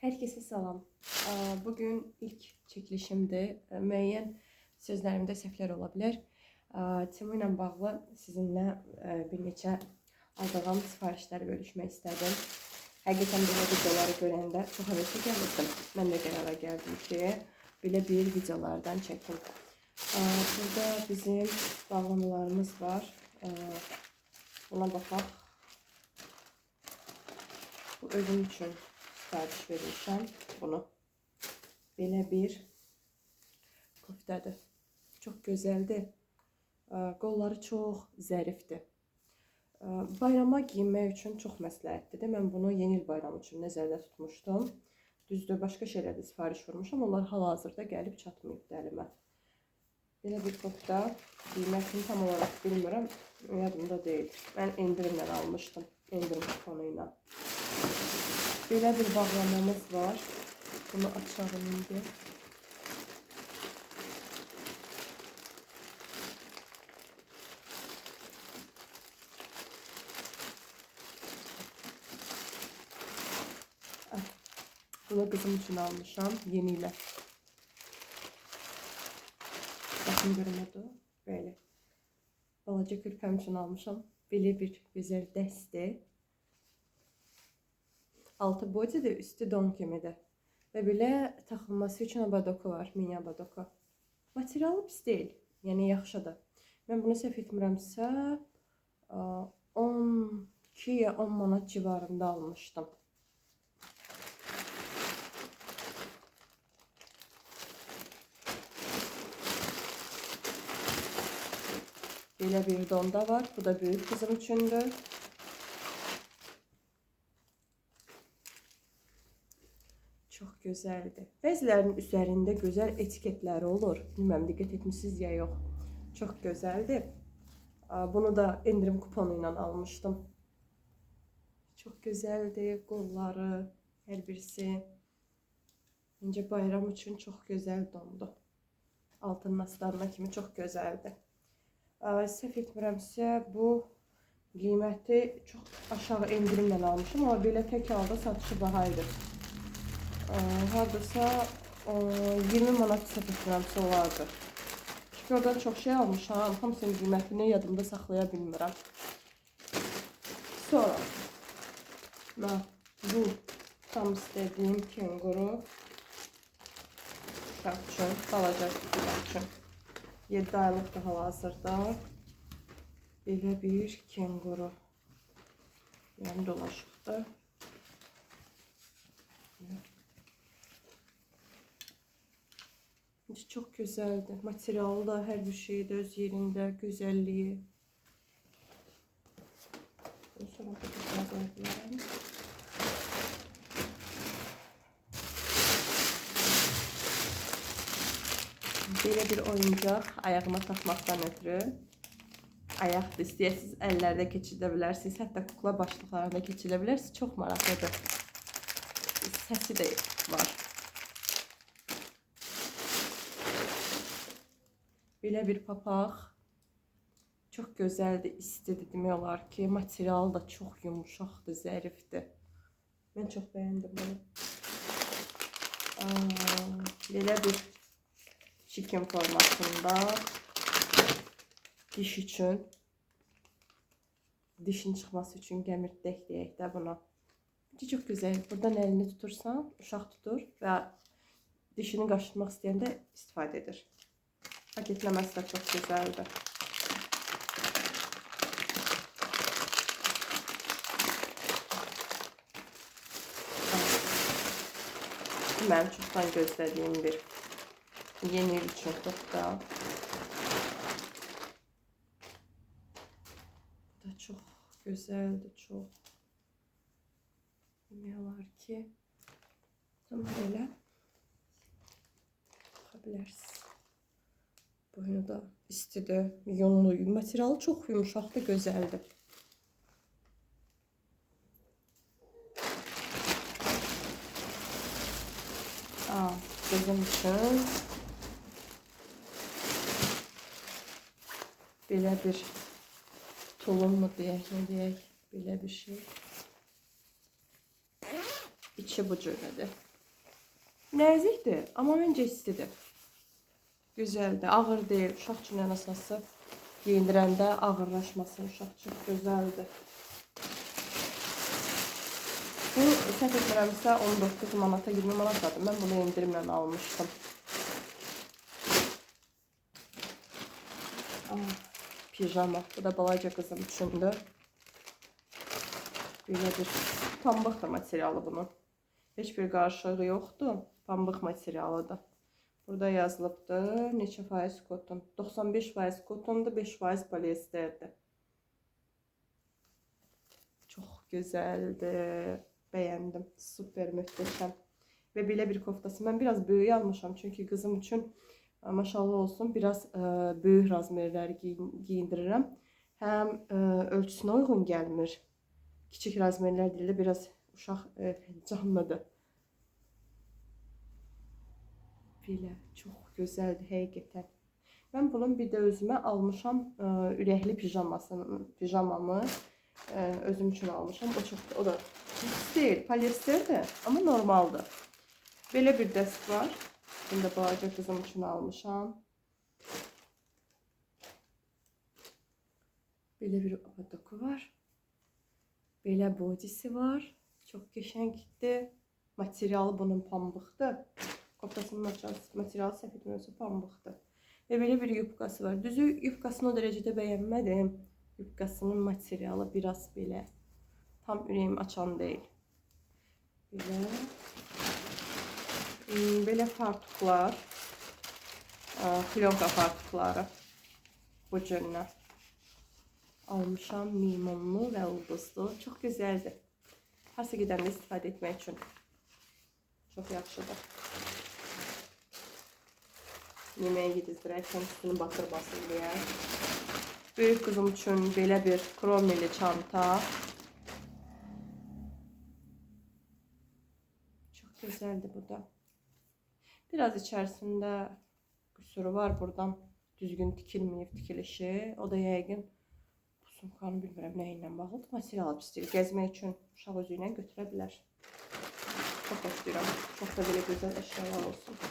Herkese salam. Bugün ilk çəkilişimdir. Müəyyən sözlərimdə səhvlər ola bilər. Temu ilə bağlı sizinlə bir neçə aldığım sifarişləri bölüşmək istədim. Həqiqətən belə videoları görəndə çox həvəsə gəlirdim. Mən də qərara gəldim ki, belə bir videolardan çəkim. Burada bizim bağlamalarımız var. Buna baxaq. Bu özüm üçün sipariş vermişəm bunu. Belə bir koftədir. Çox gözəldir. Qolları çox zərifdir. Bayrama giyinmək üçün çox məsləhətlidir. Mən bunu yeni il bayramı üçün nəzərdə tutmuşdum. Düzdür, başqa şeylərdə sifariş vermişəm. Onlar hal-hazırda gəlib çatmayıb əlimə. Belə bir koftə. Qiymətini tam olaraq bilmirəm. Yadımda deyil. Mən endirimlə almışdım. Endirim kuponu ilə. Belə bir bağlamamız var. Bunu açalım indi. Bunu qızım üçün almışam, yeni ilə. Baxın görünürdü. Belə. Balaca körpəm üçün almışam. Belə bir gözəl dəstdir. Altı bodydir, üstü don kimidir. Və belə taxılması üçün abadoku var, mini abadoku. Materialı pis deyil, yəni yaxşıdır. Mən bunu səhv etmirəmsə 12 ya 10 manat civarında almışdım. Belə bir donda var, bu da böyük kızım üçündür. Çox gözəldir. Bəzilərinin üzərində gözəl etiketləri olur. Bilməm, diqqət etmişsiniz ya yox. Çox gözəldir. Bunu da endirim kuponu ilə almışdım. Çox gözəldir. Qolları, hər birisi. Məncə bayram üçün çox gözəl dondu. Altın astarına kimi çox gözəldir. Səhv etmirəmsə bu qiyməti çox aşağı endirimlə almışım. Amma belə tək halda satışı bahaydı. Hardasa 20 manat səhv etmirəmsə olardı. Çünki oradan çox şey almışam. Hamısının qiymətini yadımda saxlaya bilmirəm. Sonra bu tam istədiyim kenguru uşaq üçün, balaca uşaq üçün 7 aylıqdır hal-hazırda. Belə bir kenguru. Yəni dolaşıqdır. Çox gözəldir. Materialı da, hər bir şeyi də öz yerində, gözəlliyi. Sonra da qoya bilərəm. Belə bir oyuncaq ayağıma taxmaqdan ötürü. Ayaqdır, istəyəsiniz əllərdə keçirdə bilərsiniz, hətta kukla başlıqlarında keçirdə bilərsiniz. Çox maraqlıdır. Səsi də var. Belə bir papaq. Çox gözəldir, istidir demək olar ki. Materialı da çox yumuşaqdır, zərifdir. Mən çox bəyəndim bunu. Belə bir chicken formasında diş üçün, dişin çıxması üçün gəmirdək deyək də buna. Çox gözəl. Buradan əlini tutursan, uşaq tutur və dişini qaşıtmaq istəyəndə istifadə edir. Paketləməsi də çox gözəldir. Mənim çoxdan gözlədiyim bir yeni il üçün koftə. Bu da çox gözəldir, çox. Demək olar ki, tam belə baxa bilərsiniz. Boynu da istidir, yunlu. Materialı çox yumuşaqdır, gözəldir. Qızım üçün belə bir tulum mu deyək, nə deyək, belə bir şey. İçi bu cürədir. Nəzikdir, amma məncə istidir. Gözəldir, ağır deyil. Uşaq üçün ən əsası giyindirəndə ağırlaşmasın. Uşaq çox gözəldir. Bu, səhv etmirəmsə 19 manata, 20 manatadır. Mən bunu endirimlə almışdım. Pijama. Bu da balaca qızım üçündür. Belə bir pambıq materialı bunun. Heç bir qarışığı yoxdur. Pambıq materialıdır. Burada yazılıbdır. Neçə faiz koton? 95% kotondur, 5% polyesterdir. Çox gözəldir. Bəyəndim. Super, möhtəşəm. Və belə bir koftası. Mən biraz böyük almışam. Çünki qızım üçün maşallah olsun biraz böyük razmerləri giyindirirəm. Həm ölçüsünə uyğun gəlmir. Kiçik razmerlər deyilə biraz uşaq canlıdır. Belə çox gözəldir həqiqətən. Mən bunun bir də özümə almışam ürəkli pijamamı özüm üçün almışam. O da pis deyil, polyesterdir, amma normaldır. Belə bir dəst var. Bunu da balaca qızım üçün almışam. Belə bir doku var. Belə bodisi var. Çox qəşəngdir. Materialı bunun pambıqdır. Koftasının materialı səhv etmirəmsə pambıqdır. Və belə bir yubkası var. Düzü yubkasını o dərəcədə bəyənmədim. Yubkasının materialı biraz belə tam ürəyimi açan deyil. Belə fartuklar. Plyonka fartukları. Bu cürlə. Almışam limonlu və ulduzlu. Çox gözəldir. Harasa gedəndə istifadə etmək üçün. Çox yaxşıdır. Yeməyə gedizdirərkən üstünü batırmasın deyə. Böyük qızım üçün belə bir kromeli çanta. Çox gözəldir bu da. Biraz içərisində qüsuru var. Buradan düzgün tikilməyib tikilişi. O da yəqin bu sumkanı bilmirəm nə ilə bağlıdır. Material pisdir. Gəzmək üçün uşaq özü ilə götürə bilər. Çox xoşlayıram. Çox da belə gözəl əşyalar olsun.